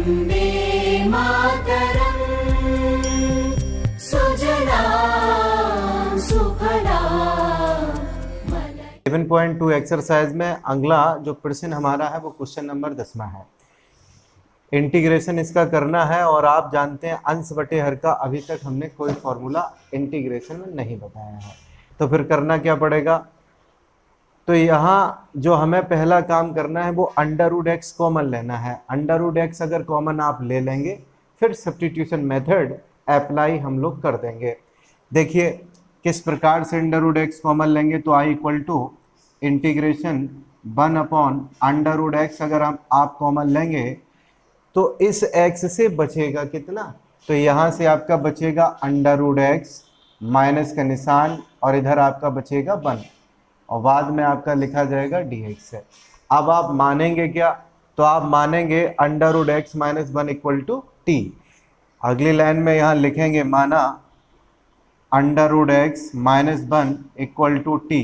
वन्दे मातरम् सुजलां सुफलां 7.2 एक्सरसाइज में अगला जो प्रश्न हमारा है वो क्वेश्चन नंबर 10वां है। इंटीग्रेशन इसका करना है और आप जानते हैं अंश बटे हर का अभी तक हमने कोई फॉर्मूला इंटीग्रेशन में नहीं बताया है, तो फिर करना क्या पड़ेगा। तो यहाँ जो हमें पहला काम करना है वो अंडर रूट एक्स कॉमन लेना है। अंडर रूट एक्स अगर कॉमन आप ले लेंगे फिर सब्स्टिट्यूशन मेथड अप्लाई हम लोग कर देंगे। देखिए किस प्रकार से अंडर रूट एक्स कॉमन लेंगे, तो I equal to integration 1 upon under root x अगर हम आप कॉमन लेंगे तो इस x से बचेगा कितना, तो यहाँ से आपका बचेगा अंडर रूट एक्स माइनस का निशान और इधर आपका बचेगा 1 और बाद में आपका लिखा जाएगा dx है। अब आप मानेंगे क्या, तो आप मानेंगे under root x minus 1 equal to t. अगली लाइन में यहाँ लिखेंगे माना under root x minus 1 equal to t.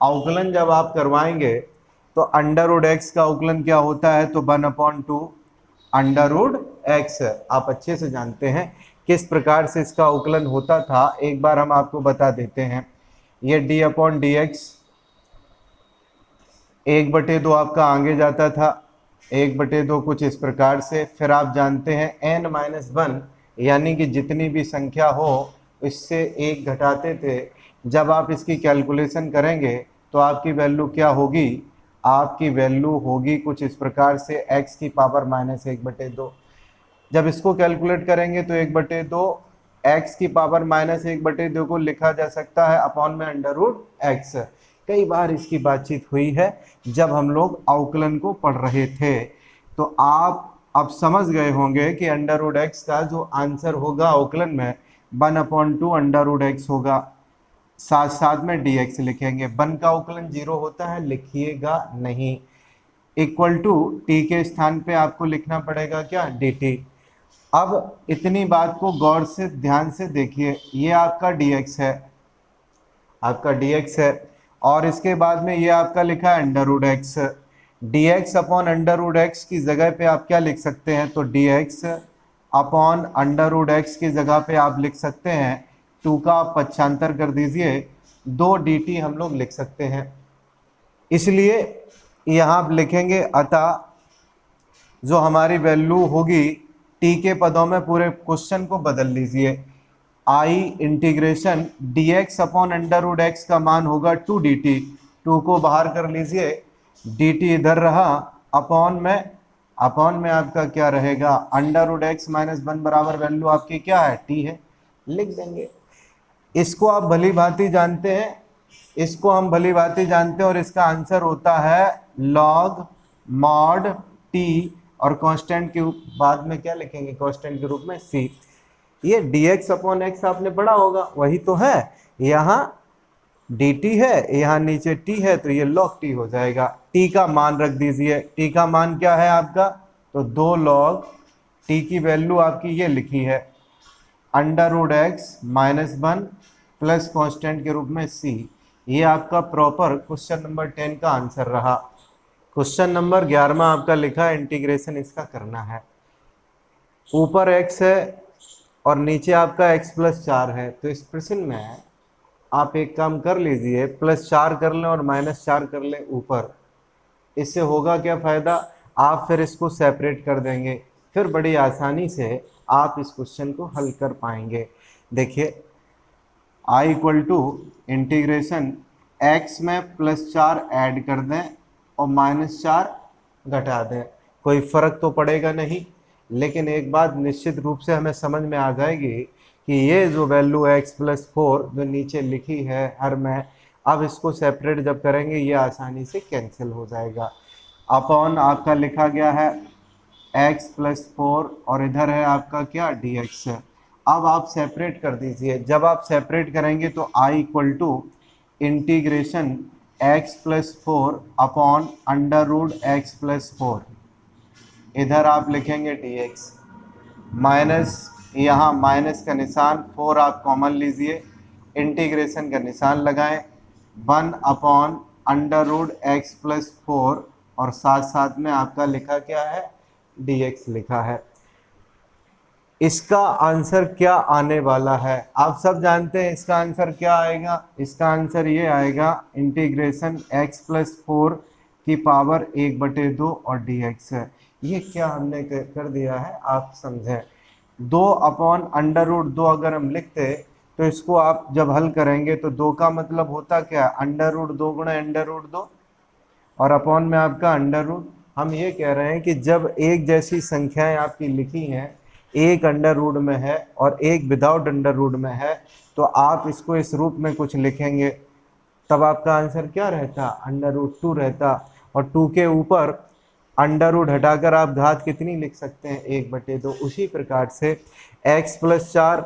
अवकलन जब आप करवाएंगे तो अंडर रूट एक्स का अवकलन क्या होता है, तो 1/2 अंडर रूट एक्स। आप अच्छे से जानते हैं किस प्रकार से इसका अवकलन होता था, एक बार हम आपको बता देते हैं। ये d/dx 1/2 आपका आगे जाता था, 1/2 कुछ इस प्रकार से। फिर आप जानते हैं n-1 यानी कि जितनी भी संख्या हो इससे 1 घटाते थे। जब आप इसकी कैलकुलेशन करेंगे तो आपकी वैल्यू क्या होगी, आपकी वैल्यू होगी कुछ इस प्रकार से x की पावर -1/2। जब इसको कैलकुलेट करेंगे तो 1/2 x की पावर -1/2 को लिखा जा सकता है अपॉन में अंडर रूट एक्स। कई बार इसकी बातचीत हुई है जब हम लोग अवकलन को पढ़ रहे थे, तो आप अब समझ गए होंगे कि अंडर रूट एक्स का जो आंसर होगा अवकलन में 1/2 अंडर रूट एक्स होगा, साथ साथ में dx लिखेंगे। 1 का अवकलन 0 होता है, लिखिएगा नहीं। इक्वल टू t के स्थान पे आपको लिखना पड़ेगा क्या, dt। अब इतनी बात को गौर से ध्यान से देखिए, ये आपका dx है, आपका dx है और इसके बाद में ये आपका लिखा है under root x. dx upon under root x की जगह पे आप क्या लिख सकते हैं, तो dx upon under root x की जगह पे आप लिख सकते हैं 2 का आप पक्षांतर कर दीजिए 2 dt हम लोग लिख सकते हैं। इसलिए यहाँ आप लिखेंगे अतः जो हमारी वैल्यू होगी t के पदों में पूरे क्वेश्चन को बदल लीजिए। I integration dx upon under root x का मान होगा 2 dt, 2 को बाहर कर लीजिए, dt इधर रहा, अपॉन में आपका क्या रहेगा अंडर रूट एक्स माइनस 1 बराबर वैल्यू आपकी क्या है, t है, लिख देंगे। इसको आप भली भांति जानते हैं, इसको हम भली भांति जानते हैं और इसका आंसर होता है log mod t और कांस्टेंट के बाद में क्या लिखेंगे, कांस्टेंट के रूप में c। ये dx अपॉन x आपने पढ़ा होगा, वही तो है। यहाँ dt है, यहाँ नीचे t है, तो ये log t हो जाएगा। t का मान रख दीजिए, t का मान क्या है आपका, तो 2 log t की वैल्यू आपकी ये लिखी है under root x minus 1 plus constant के रूप में c। ये आपका प्रॉपर क्वेश्चन नंबर 10 का आंसर रहा। क्वेश्चन नंबर 11वां आपका लिखा है इंटीग्रेशन इसका करना है। ऊपर x है और नीचे आपका x + 4 है, तो इस प्रश्न में आप एक काम कर लीजिए, +4 कर लें और -4 कर लें ऊपर। इससे होगा क्या फ़ायदा, आप फिर इसको सेपरेट कर देंगे, फिर बड़ी आसानी से आप इस क्वेश्चन को हल कर पाएंगे। देखिए i equal to integration x में +4 ऐड कर दें और -4 घटा दें, कोई फ़र्क तो पड़ेगा नहीं, लेकिन एक बात निश्चित रूप से हमें समझ में आ जाएगी कि ये जो वैल्यू है x + 4 जो नीचे लिखी है हर में, अब इसको सेपरेट जब करेंगे ये आसानी से कैंसिल हो जाएगा। अपॉन आपका लिखा गया है x + 4 और इधर है आपका क्या dx। अब आप सेपरेट कर दीजिए, जब आप सेपरेट करेंगे तो i equal to integration x + 4 upon under root x + 4, इधर आप लिखेंगे dx माइनस, यहाँ माइनस का निशान, 4 आप कॉमन लीजिए, इंटीग्रेशन का निशान लगाएं, 1 अपॉन अंडर रूट x + 4 और साथ साथ में आपका लिखा क्या है dx लिखा है। इसका आंसर क्या आने वाला है? आप सब जानते हैं इसका आंसर क्या आएगा। इसका आंसर ये आएगा इंटीग्रेशन x प्लस 4 की पावर 1/2 और dx है। ये क्या हमने कर दिया है आप समझें। 2/√2 अगर हम लिखते तो इसको आप जब हल करेंगे तो 2 का मतलब होता क्या है, √2 गुणा √2 और अपॉन में आपका √। हम ये कह रहे हैं कि जब एक जैसी संख्याएं आपकी लिखी हैं, एक √रूट में है और एक विदाउट √रूट में है, तो आप इसको इस रूप में कुछ लिखेंगे, तब आपका आंसर क्या रहता, √2 रहता। और 2 के ऊपर √रूट हटाकर आप घात कितनी लिख सकते हैं, 1/2। उसी प्रकार से x प्लस 4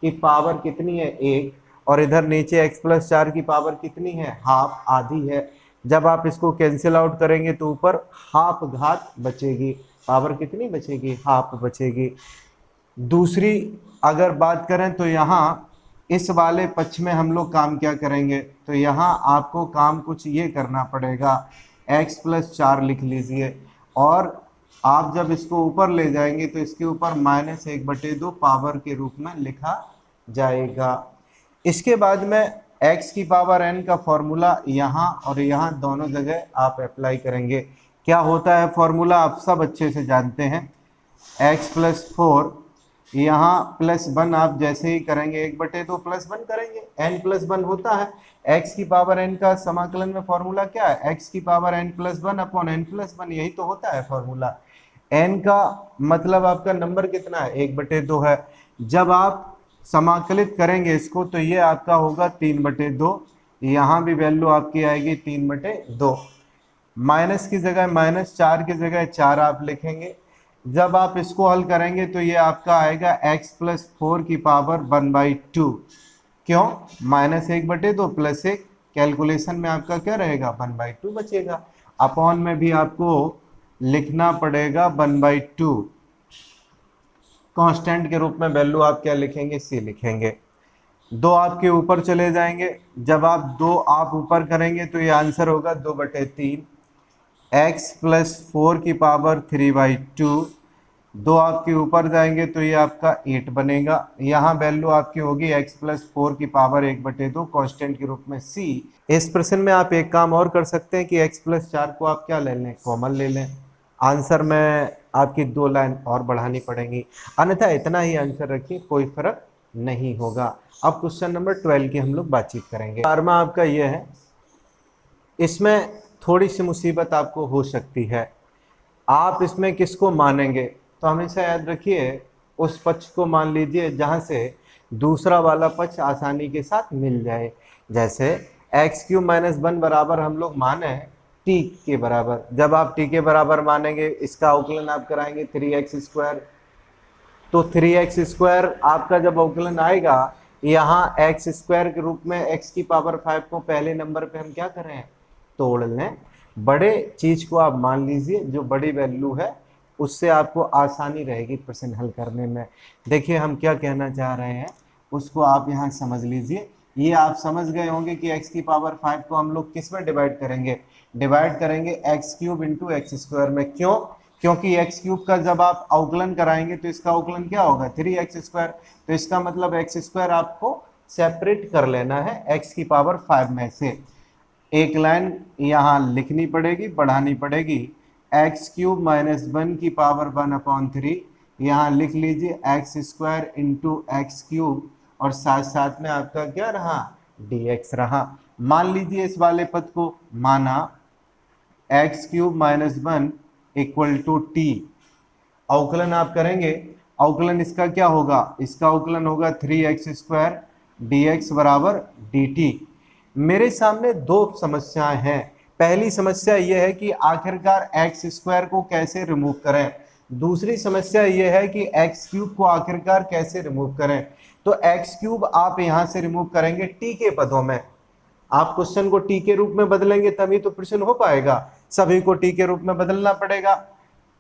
की पावर कितनी है, 1, और इधर नीचे x प्लस 4 की पावर कितनी है, हाफ, आधी है। जब आप इसको कैंसिल आउट करेंगे तो ऊपर हाफ घात बचेगी, पावर कितनी बचेगी, हाफ बचेगी। दूसरी अगर बात करें तो यहाँ इस वाले पक्ष में हम लोग काम क्या करेंगे, तो यहाँ आपको काम कुछ ये करना पड़ेगा, x प्लस 4 लिख लीजिए और आप जब इसको ऊपर ले जाएंगे तो इसके ऊपर -1/2 पावर के रूप में लिखा जाएगा। इसके बाद में x की पावर n का फॉर्मूला यहाँ और यहाँ दोनों जगह आप अप्लाई करेंगे। क्या होता है फॉर्मूला, आप सब अच्छे से जानते हैं। x प्लस 4 यहाँ प्लस 1 आप जैसे ही करेंगे 1/2 प्लस 1 करेंगे, n प्लस 1 होता है। x की पावर n का समाकलन में फॉर्मूला क्या है, x की power n plus 1 upon n plus 1, यही तो होता है फॉर्मूला। n का मतलब आपका नंबर कितना है, 1/2 है। जब आप समाकलित करेंगे इसको तो ये आपका होगा 3/2, यहाँ भी वैल्यू आपकी आएगी 3/2। माइनस की जगह -4 की जगह 4 आप लिखेंगे। जब आप इसको हल करेंगे तो ये आपका आएगा x प्लस 4 की पावर 1/2। क्यों, -1/2 प्लस 1, कैलकुलेशन में आपका क्या रहेगा, 1/2 बचेगा। अपॉन में भी आपको लिखना पड़ेगा 1/2, कांस्टेंट के रूप में वैल्यू आप क्या लिखेंगे, c लिखेंगे। 2 आपके ऊपर चले जाएंगे, जब आप 2 आप ऊपर करेंगे तो ये आंसर होगा 2/3, x प्लस 4 की पावर 3/2। 2 आपके ऊपर जाएंगे तो ये आपका 8 बनेगा। यहाँ वैल्यू आपकी होगी x प्लस 4 की पावर 1/2, कांस्टेंट के रूप में c। इस प्रश्न में आप एक काम और कर सकते हैं कि x प्लस 4 को आप क्या ले लें, कॉमन ले लें। आंसर में आपकी 2 लाइन और बढ़ानी पड़ेंगी, अन्यथा इतना ही आंसर रखिए, कोई फर्क नहीं होगा। अब क्वेश्चन नंबर 12 की हम लोग बातचीत करेंगे। 12वां आपका ये है, इसमें थोड़ी सी मुसीबत आपको हो सकती है। आप इसमें किसको मानेंगे, तो हमेशा याद रखिए उस पक्ष को मान लीजिए जहां से दूसरा वाला पक्ष आसानी के साथ मिल जाए। जैसे x³ - 1 बराबर हम लोग माने t के बराबर। जब आप t के बराबर मानेंगे इसका अवकलन आप कराएंगे 3x², तो 3x² आपका जब अवकलन आएगा यहाँ x² के रूप में x की पावर 5 को पहले नंबर पे हम क्या करें, तोड़ लें। बड़े चीज को आप मान लीजिए, जो बड़ी वैल्यू है उससे आपको आसानी रहेगी प्रश्न हल करने में। देखिए हम क्या कहना चाह रहे हैं उसको आप यहाँ समझ लीजिए। ये आप समझ गए होंगे कि x की पावर 5 को हम लोग किस में डिवाइड करेंगे, डिवाइड करेंगे x³ इंटू x² में। क्यों, क्योंकि x³ का जब आप अवकलन कराएंगे तो इसका अवकलन क्या होगा, 3x²। तो इसका मतलब x² आपको सेपरेट कर लेना है x की पावर 5 में से। एक लाइन यहाँ लिखनी पड़ेगी, बढ़ानी पड़ेगी, x³ - 1 की पावर 1/3, यहाँ लिख लीजिए x² इंटू x³ और साथ साथ में आपका क्या रहा, dx रहा। मान लीजिए इस वाले पद को माना x³ - 1 इक्वल टू t। अवकलन आप करेंगे, अवकलन इसका क्या होगा, इसका अवकलन होगा 3x² dx बराबर dt। मेरे सामने 2 समस्याएं हैं। पहली समस्या यह है कि आखिरकार x² को कैसे रिमूव करें, दूसरी समस्या यह है कि x³ को आखिरकार कैसे रिमूव करें। तो x³ आप यहां से रिमूव करेंगे t के पदों में। आप क्वेश्चन को t के रूप में बदलेंगे तभी तो प्रश्न हो पाएगा, सभी को t के रूप में बदलना पड़ेगा।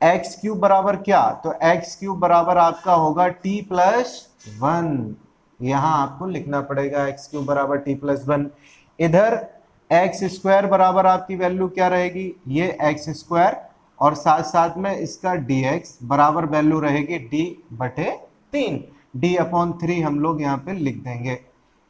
x³ बराबर क्या, तो x³ बराबर आपका होगा t + 1। यहां आपको लिखना पड़ेगा x³ बराबर t + 1। इधर x² बराबर आपकी वैल्यू क्या रहेगी, ये x² और साथ साथ में इसका dx बराबर वैल्यू रहेगी d/3, d/3 हम लोग यहाँ पे लिख देंगे।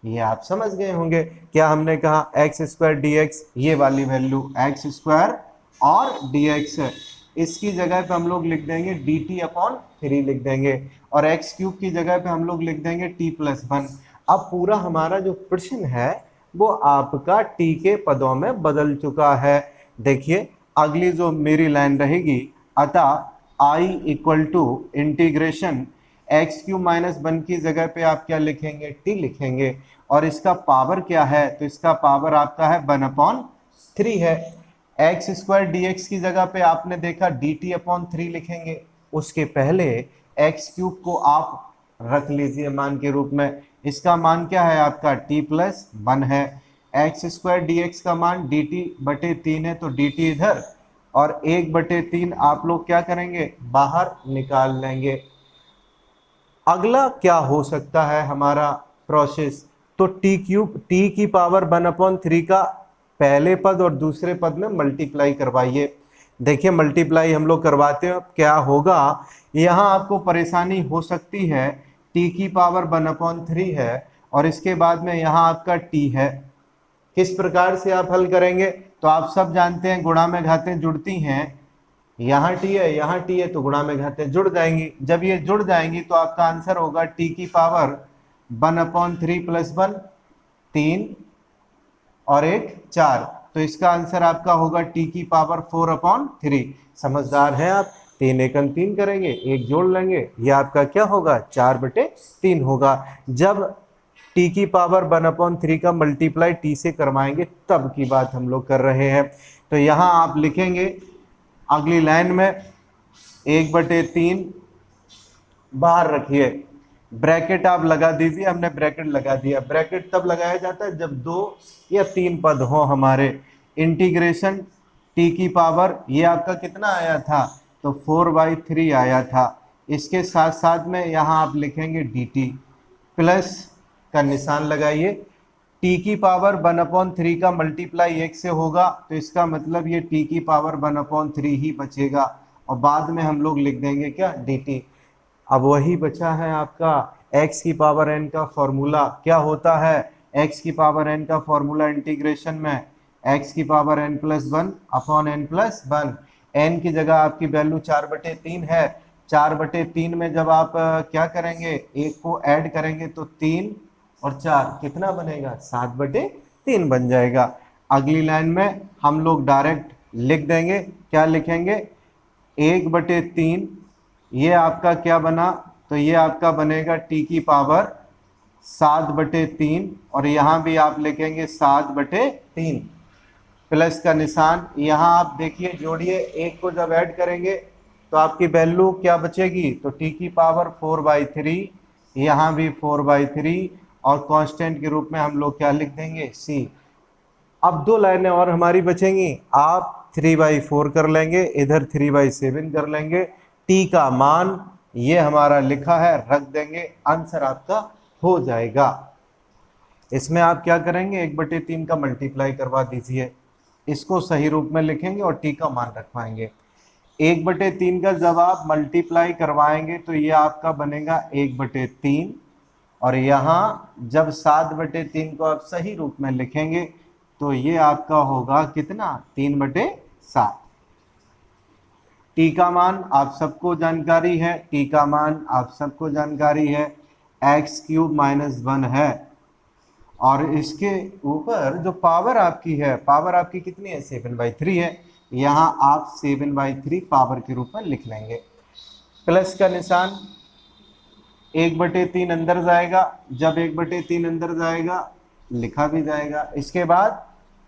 ये आप समझ गए होंगे। क्या हमने कहा x² dx, ये वाली वैल्यू x² और dx है, इसकी जगह पे हम लोग लिख देंगे dt/3 लिख देंगे, और x³ की जगह पे हम लोग लिख देंगे t+1। अब पूरा हमारा जो प्रश्न है वो आपका t के पदों में बदल चुका है। देखिए अगली जो मेरी लाइन रहेगी, अतः i = इंटीग्रेशन x³ - 1 की जगह पे आप क्या लिखेंगे, t लिखेंगे, और इसका पावर क्या है, तो इसका पावर आपका है 1/3 है। x² dx की जगह पे आपने देखा dt/3 लिखेंगे, उसके पहले x³ को आप रख लीजिए मान के रूप में, इसका मान क्या है आपका t+1 है। x² dx का मान dt/3 है, तो dt इधर और 1/3 आप लोग क्या करेंगे, बाहर निकाल लेंगे। अगला क्या हो सकता है हमारा प्रोसेस, तो t की पावर 1/3 का पहले पद और दूसरे पद में मल्टीप्लाई करवाइए। देखिए मल्टीप्लाई हम लोग करवाते हैं, क्या होगा, यहाँ आपको परेशानी हो सकती है, t की पावर 1/3 है और इसके बाद में यहाँ आपका t है। किस प्रकार से आप हल करेंगे, तो आप सब जानते हैं गुणा में घातें जुड़ती हैं, यहाँ t है यहाँ t है, तो गुणा में घातें जुड़ जाएंगी। जब ये जुड़ जाएंगी तो आपका आंसर होगा t की पावर 1/3 + 1 3 और 1 4, तो इसका आंसर आपका होगा t की पावर 4/3। समझदार हैं आप, 3 एकम 3 करेंगे, एक जोड़ लेंगे, ये आपका क्या होगा 4/3 होगा। जब t की पावर 1/3 का मल्टीप्लाई t से करवाएंगे तब की बात हम लोग कर रहे हैं। तो यहाँ आप लिखेंगे अगली लाइन में 1/3 बाहर रखिए, ब्रैकेट आप लगा दीजिए, हमने ब्रैकेट लगा दिया। ब्रैकेट तब लगाया जाता है जब 2 या 3 पद हो हमारे। इंटीग्रेशन t की पावर ये आपका कितना आया था, तो 4/3 आया था। इसके साथ साथ में यहाँ आप लिखेंगे dt, प्लस का निशान लगाइए। t की पावर 1/3 का मल्टीप्लाई 1 से होगा, तो इसका मतलब ये t की पावर 1/3 ही बचेगा, और बाद में हम लोग लिख देंगे क्या, dt। अब वही बचा है आपका x की पावर n का फॉर्मूला। क्या होता है x की पावर n का फॉर्मूला इंटीग्रेशन में, x की पावर n+1/n+1। n की जगह आपकी वैल्यू 4/3 है, 4/3 में जब आप क्या करेंगे, एक को ऐड करेंगे तो 3 और 4 कितना बनेगा, 7/3 बन जाएगा। अगली लाइन में हम लोग डायरेक्ट लिख देंगे, क्या लिखेंगे, 1/3, ये आपका क्या बना, तो ये आपका बनेगा t की पावर 7/3, और यहाँ भी आप लिखेंगे 7/3, प्लस का निशान। यहाँ आप देखिए जोड़िए, एक को जब ऐड करेंगे तो आपकी वैल्यू क्या बचेगी, तो t की पावर 4/3, यहाँ भी 4/3, और कांस्टेंट के रूप में हम लोग क्या लिख देंगे, c। अब 2 लाइनें और हमारी बचेंगी, आप 3/4 कर लेंगे, इधर 3/7 कर लेंगे, t का मान ये हमारा लिखा है रख देंगे, आंसर आपका हो जाएगा। इसमें आप क्या करेंगे, 1/3 का मल्टीप्लाई करवा दीजिए, इसको सही रूप में लिखेंगे और t का मान रखवाएंगे। 1/3 का जब आप मल्टीप्लाई करवाएंगे तो ये आपका बनेगा 1/3, और यहाँ जब 7/3 को आप सही रूप में लिखेंगे तो ये आपका होगा कितना, 3/7। t का मान आप सबको जानकारी है, t का मान आप सबको जानकारी है, x³ - 1 है, और इसके ऊपर जो पावर आपकी है, पावर आपकी कितनी है, 7/3 है, यहाँ आप 7/3 पावर के रूप में लिख लेंगे। प्लस का निशान, 1/3 अंदर जाएगा, जब 1/3 अंदर जाएगा लिखा भी जाएगा। इसके बाद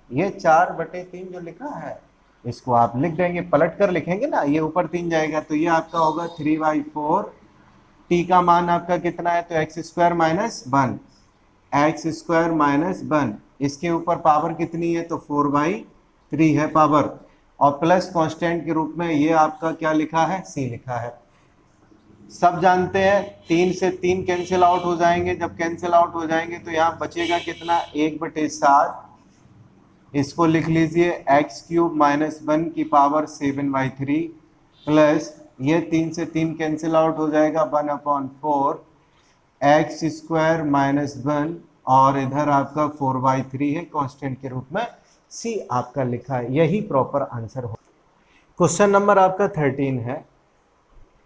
ये 4/3 जो लिखा है इसको आप लिख देंगे, पलट कर लिखेंगे ना, ये ऊपर 3 जाएगा, तो ये आपका होगा 3/4। t का मान आपका कितना है, तो x² - 1, x² - 1, इसके ऊपर पावर कितनी है, तो 4/3 है पावर, और प्लस कांस्टेंट के रूप में ये आपका क्या लिखा है, c लिखा है। सब जानते हैं 3 से 3 कैंसिल आउट हो जाएंगे, जब कैंसिल आउट हो जाएंगे तो यहाँ बचेगा कितना, 1/7, इसको लिख लीजिए एक्स क्यूब माइनस 1 की पावर 7/3 प्लस ये 3 से 3 कैंसिल आउट हो जाएगा 1/4 एक्स स्क्वायर माइनस 1 और इधर आपका 4/3 है कांस्टेंट के रूप में, सी आपका लिखा है। यही प्रॉपर आंसर हो। क्वेश्चन नंबर आपका 13 है।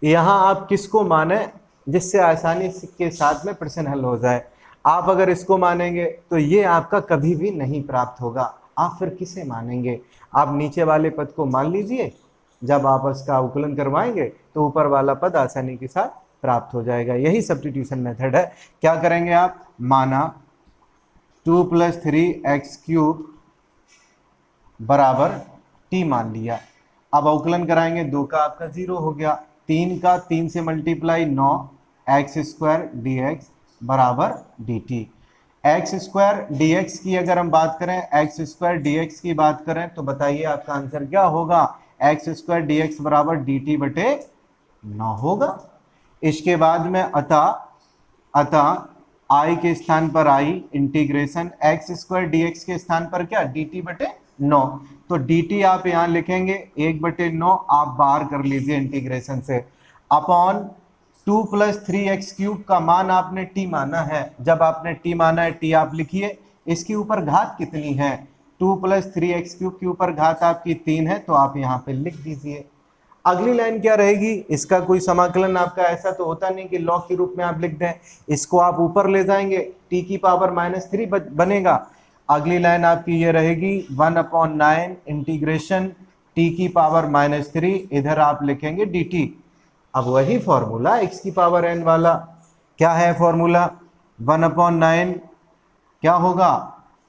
यहाँ आप किसको माने जिससे आसानी के साथ में प्रश्न हल हो जाए। आप अगर इसको मानेंगे तो ये आपका कभी भी नहीं प्राप्त होगा। आप फिर किसे मानेंगे? आप नीचे वाले पद को मान लीजिए, जब आप इसका अवकलन करवाएंगे तो ऊपर वाला पद आसानी के साथ प्राप्त हो जाएगा। यही सब्स्टिट्यूशन मेथड है। क्या करेंगे आप? माना 2 + 3x³ बराबर t मान लिया। अब अवकलन कराएंगे, 2 का आपका 0 हो गया, 3 का 3 से मल्टीप्लाई 9 x² dx बराबर dt। x² dx की अगर हम बात करें, x² dx की बात करें तो बताइए आपका आंसर क्या होगा? x² dx बराबर dt बटे 9 होगा। इसके बाद में अतः i के स्थान पर i इंटीग्रेशन x² dx के स्थान पर क्या? dt बटे 9। तो dt आप यहाँ लिखेंगे 1/9, आप बाहर कर लीजिए इंटीग्रेशन से, अपॉन 2 + 3x³ का मान आपने t माना है। जब आपने t माना है, t आप लिखिए। इसके ऊपर घात कितनी है? 2 + 3x³ के ऊपर घात आपकी 3 है, तो आप यहाँ पे लिख दीजिए। अगली लाइन क्या रहेगी? इसका कोई समाकलन आपका ऐसा तो होता नहीं कि लॉग के रूप में आप लिख दें। इसको आप ऊपर ले जाएंगे, t की पावर -3 बनेगा। अगली लाइन आपकी ये रहेगी 1/9 इंटीग्रेशन t की पावर -3, इधर आप लिखेंगे dt। अब वही फॉर्मूला x की पावर n वाला, क्या है फॉर्मूला? 1/9 क्या होगा?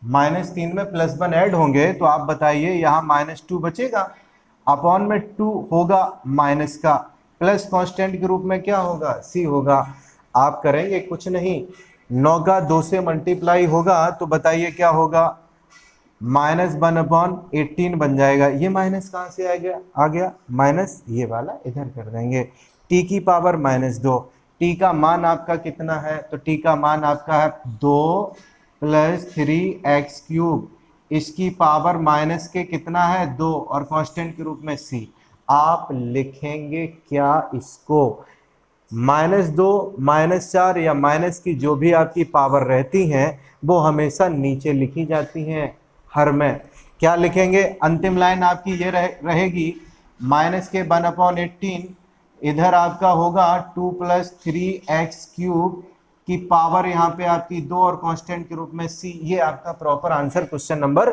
-3 में +1 ऐड होंगे तो आप बताइए यहाँ -2 बचेगा, अपॉन में 2 होगा माइनस का, प्लस कांस्टेंट के रूप में क्या होगा? c होगा। आप करेंगे कुछ नहीं, 9 का 2 से मल्टीप्लाई होगा तो बताइए क्या होगा? -1/18 बन जाएगा। ये माइनस कहाँ से आ गया? माइनस ये वाला इधर कर देंगे, t की पावर -2। t का मान आपका कितना है? तो t का मान आपका है 2 + 3x³, इसकी पावर माइनस के कितना है? 2 और कांस्टेंट के रूप में c। आप लिखेंगे क्या इसको? -2, -4 या माइनस की जो भी आपकी पावर रहती हैं वो हमेशा नीचे लिखी जाती हैं हर में। क्या लिखेंगे? अंतिम लाइन आपकी ये रहेगी माइनस के 1/18, इधर आपका होगा 2 + 3x³ की पावर यहाँ पे आपकी 2 और कांस्टेंट के रूप में c। ये आपका प्रॉपर आंसर क्वेश्चन नंबर